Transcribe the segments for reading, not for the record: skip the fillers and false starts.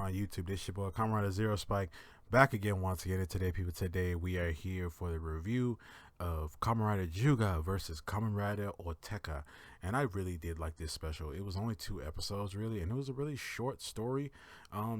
on YouTube. This your boy Kamen Rider Zero Spike back again once again. And today we are here for the review of Kamen Rider Juuga versus Kamen Rider Orteca. And I really did like this special. It was only 2 episodes really, and it was a really short story.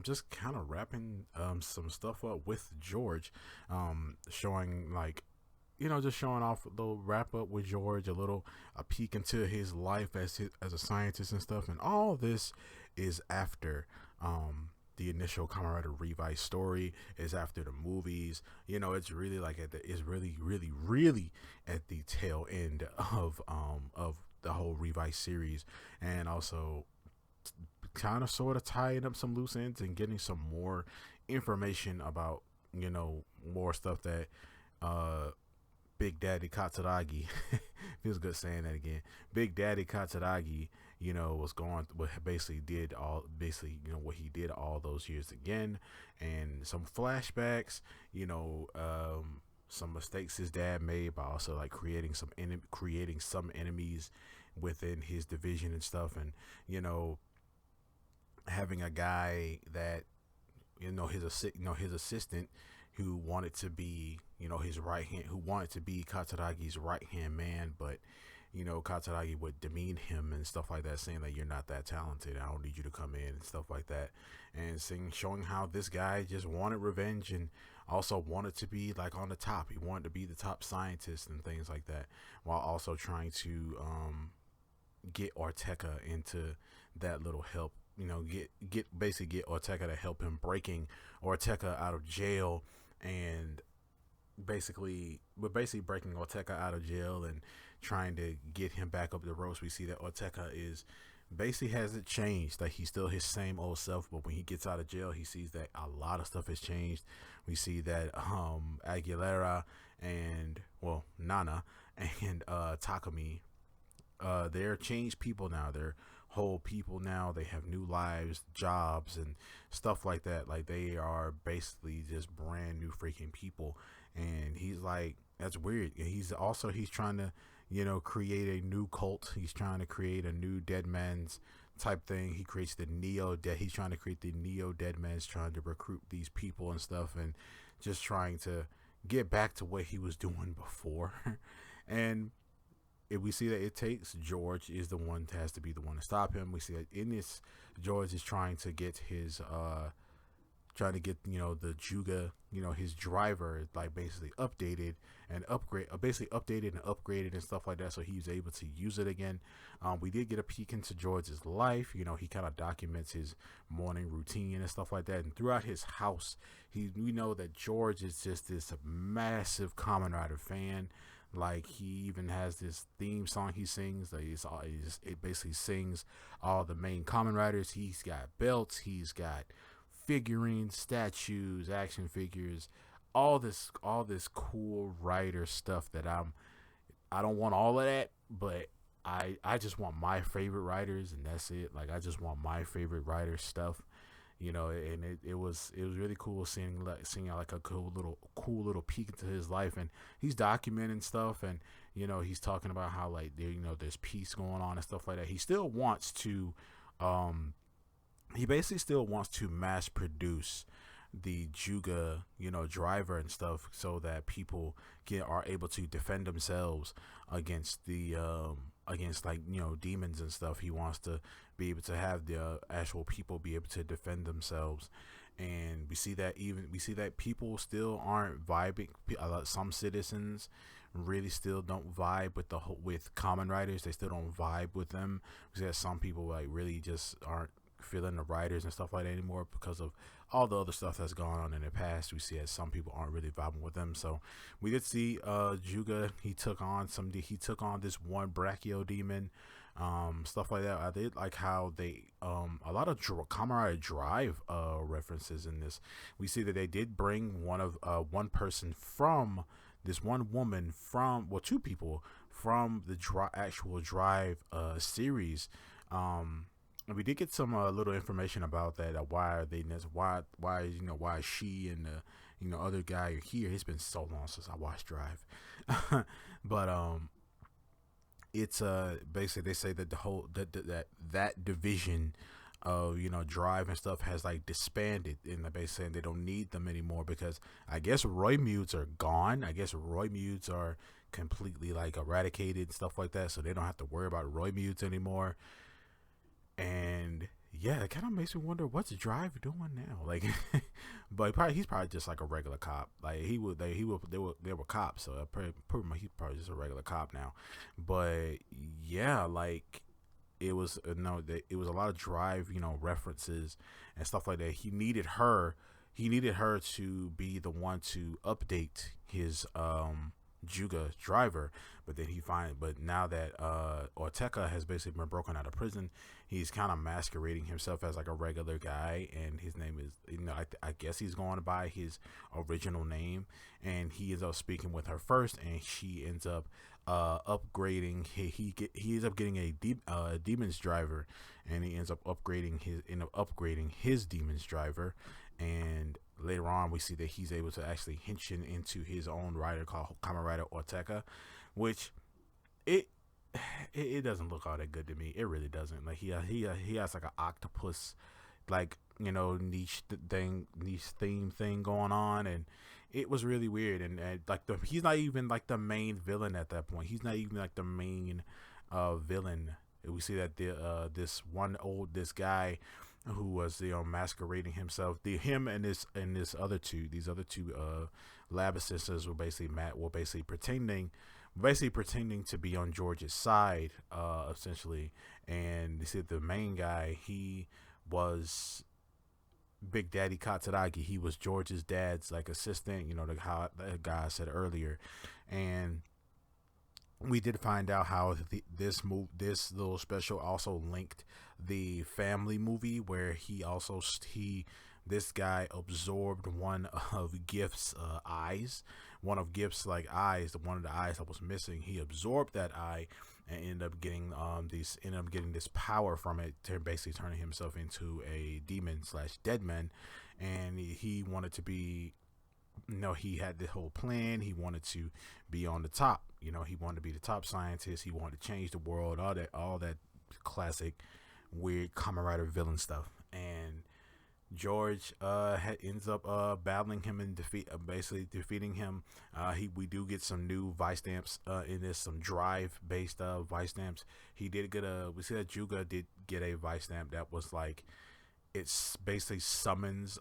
Just kind of wrapping some stuff up with George, showing like just showing off a little wrap up with George, a peek into his life as a scientist and stuff, and all this is after the initial Kamen Rider Revice story, is after the movies. It's really like it's really at the tail end of the whole Revice series, and also kind of sort of tying up some loose ends and getting some more information about more stuff that Big Daddy Katsuragi feels good saying that again. Big Daddy Katsuragi, was going basically did what he did all those years again, and some flashbacks, some mistakes his dad made by also like creating some enemies within his division and stuff, and having a guy that his assistant who wanted to be his right hand, who wanted to be Katsuragi's right hand man, but Katsuragi would demean him and stuff like that, saying that you're not that talented, I don't need you to come in and stuff like that, and showing how this guy just wanted revenge and also wanted to be like on the top. He wanted to be the top scientist and things like that, while also trying to get Orteca into that little help, get Orteca to help him breaking Orteca out of jail, and basically breaking Orteca out of jail and trying to get him back up the ropes. We see that Orteca hasn't changed, like he's still his same old self, but when he gets out of jail, he sees that a lot of stuff has changed. We see that Aguilera and Nana and Takumi, they're changed people now. They're whole people now. They have new lives, jobs, and stuff like that. Like, they are basically just brand new freaking people. And he's like, that's weird. He's trying to create a new cult. He's trying to create a new dead man's type thing. He creates he's trying to create the neo dead man's, trying to recruit these people and stuff, and just trying to get back to what he was doing before. And if we see that it takes George is the one has to be the one to stop him. We see that in this, George is trying to get the Juuga, his driver, like basically updated and upgraded and stuff like that, so he's able to use it again. We did get a peek into George's life. He kind of documents his morning routine and stuff like that, and throughout his house, we know that George is just this massive Kamen Rider fan. Like, he even has this theme song he sings. Like, it basically sings all the main Kamen Riders. He's got belts, he's got figurines, statues, action figures, all this cool rider stuff that I don't want all of that, but I just want my favorite riders, and that's it. Like, I just want my favorite rider stuff. And it was really cool seeing like a cool little peek into his life, and he's documenting stuff, and he's talking about how like there's peace going on and stuff like that. He still wants to he basically still wants to mass produce the Juuga driver and stuff, so that people are able to defend themselves against the against demons and stuff. He wants to be able to have the actual people be able to defend themselves, and we see that people still aren't vibing. Some citizens really still don't vibe with Kamen Riders. They still don't vibe with them. We see that some people like really just aren't feeling the riders and stuff like that anymore because of all the other stuff that's gone on in the past. We see that some people aren't really vibing with them. So we did see Juuga, he took on this one brachio demon, stuff like that. I did like how they a lot of Kamen Rider Drive references in this. We see that they did bring one person from this one woman from two people from the actual Drive series. And we did get some little information about that. Why she and the other guy are here. It's been so long since I watched Drive, but it's basically they say that the whole that division Drive and stuff has like disbanded, and they're basically saying they don't need them anymore because I guess Roy Mutes are gone. I guess Roy Mutes are completely like eradicated and stuff like that, so they don't have to worry about Roy Mutes anymore. And yeah, it kind of makes me wonder what's Drive doing now. Like, but he's probably just like a regular cop. Like they were cops, so pretty much he's probably just a regular cop now. But yeah, like it was no, it was a lot of Drive, references and stuff like that. He needed her to be the one to update his Juuga driver, but now that Orteca has basically been broken out of prison, he's kind of masquerading himself as like a regular guy, and his name is, I guess he's going by his original name, and he ends up speaking with her first, and she ends up upgrading. He ends up getting a demons driver, and he ends up upgrading his demons driver, and later on we see that he's able to actually hinge into his own rider called Kamen Rider Orteca, which it doesn't look all that good to me. It really doesn't. Like he has like an octopus, like niche theme thing going on, and it was really weird. And like he's not even like the main villain at that point. He's not even like the main villain. We see that this guy who was masquerading himself, him and these other two lab assistants were basically pretending to be on George's side, essentially. And they said the main guy, he was Big Daddy Katsuragi. He was George's dad's like assistant, how the guy said earlier. And we did find out how this little special also linked the family movie, where this guy absorbed one of Gift's eyes, one of the eyes that was missing. He absorbed that eye and ended up getting this power from it, to basically turning himself into a demon / dead man. And he wanted to be, he had the whole plan. He wanted to be on the top. He wanted to be the top scientist. He wanted to change the world. All that classic weird Kamen Rider villain stuff. And George ends up battling him and basically defeating him. We do get some new vice stamps in this, some Drive based vice stamps. We see that Juuga did get a vice stamp that was like, it's basically summons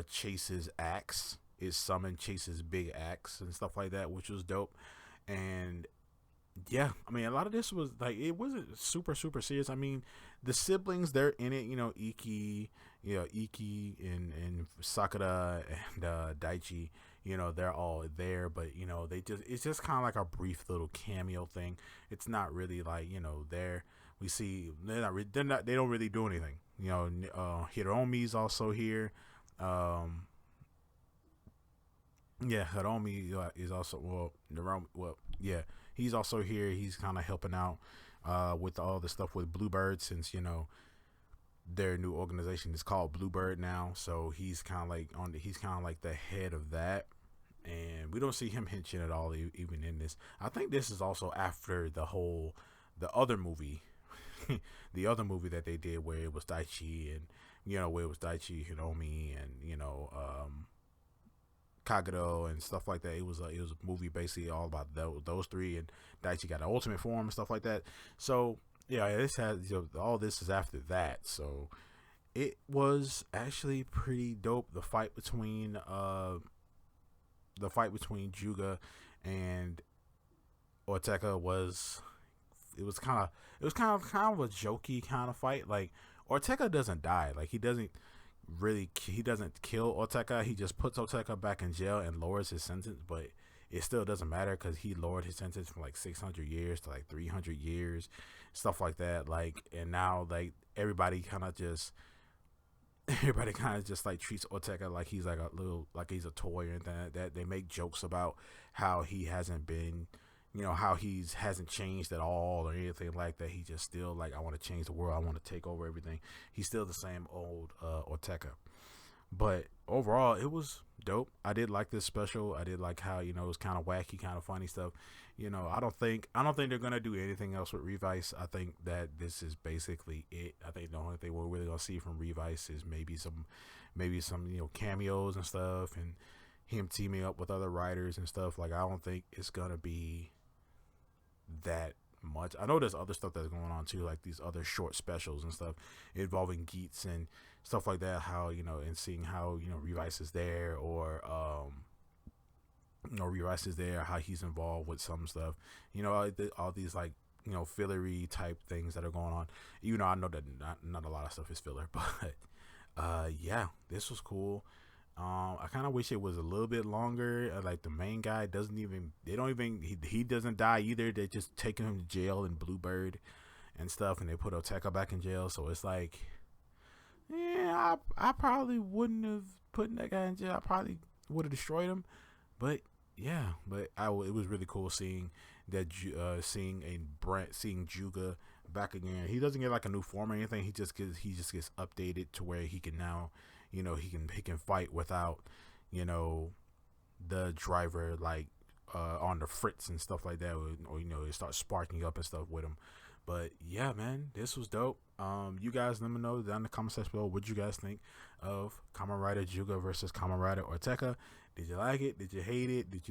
Chase's axe. It summoned Chase's big axe and stuff like that, which was dope. And yeah, I mean, a lot of this was like, it wasn't super serious. I mean, the siblings, they're in it, Iki, and Sakura and Daichi, they're all there, but it's just kind of like a brief little cameo thing. It's not really like, we see they don't really do anything. Hiromi's also here. Yeah, Hiromi is also, he's also here. He's kind of helping out with all the stuff with Bluebird, since their new organization is called Bluebird now. So he's kind of like the head of that, and we don't see him hinting at all even in this. I think this is also after the other movie, the other movie that they did, where it was Daichi and where it was Daichi, Hiromi, and Kagero and stuff like that. It was a movie basically all about those three, and Daichi got an ultimate form and stuff like that. So yeah, this has all this is after that. So it was actually pretty dope. The fight between Juuga and Orteca was kind of a jokey kind of fight. Like, Orteca doesn't die. Like, he doesn't kill Orteca. He just puts Orteca back in jail and lowers his sentence, but it still doesn't matter because he lowered his sentence from like 600 years to like 300 years, stuff like that. Like, and now like everybody kind of just like treats Orteca like he's like he's a toy or anything like that. They make jokes about how he hasn't been, how he hasn't changed at all or anything like that. He just still like, I want to change the world. I want to take over everything. He's still the same old Orteca. But overall, it was dope. I did like this special. I did like how, you know, it was kind of wacky, kind of funny stuff. You know, I don't think they're gonna do anything else with Revice. I think that this is basically it. I think the only thing we're really gonna see from Revice is maybe some you know cameos and stuff, and him teaming up with other writers and stuff. Like I don't think it's gonna be that much. I know there's other stuff that's going on too, like these other short specials and stuff involving Geats and stuff like that. How, you know, and seeing how, you know, Revice is there, or you know, Revice is there, how he's involved with some stuff. You know, all these like, you know, fillery type things that are going on. You know, I know that not a lot of stuff is filler, but yeah, this was cool. I kind of wish it was a little bit longer. Like the main guy doesn't even, they don't even, he doesn't die either. They just taking him to jail in Bluebird and stuff, and they put Orteca back in jail. So it's like, yeah, I probably wouldn't have put that guy in jail. I probably would have destroyed him. But yeah, but it was really cool seeing that, seeing Juuga back again. He doesn't get like a new form or anything. He just gets updated to where he can now, you know, he can fight without, you know, the driver like on the fritz and stuff like that, or you know, it starts sparking up and stuff with him. But yeah, man, this was dope. You guys let me know down in the comment section below what you guys think of Kamen Rider Juuga versus Kamen Rider Orteca. Did you like it? Did you hate it? Do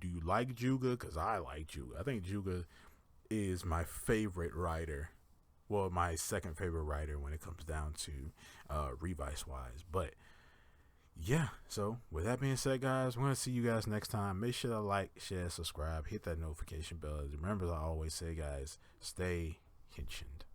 you like Juuga? Because I like Juuga. I think Juuga is my favorite rider. Well, my second favorite rider when it comes down to Revice wise. But yeah, so with that being said, guys, we're gonna see you guys next time. Make sure to like, share, subscribe, hit that notification bell. Remember, as I always say, guys, stay henshined.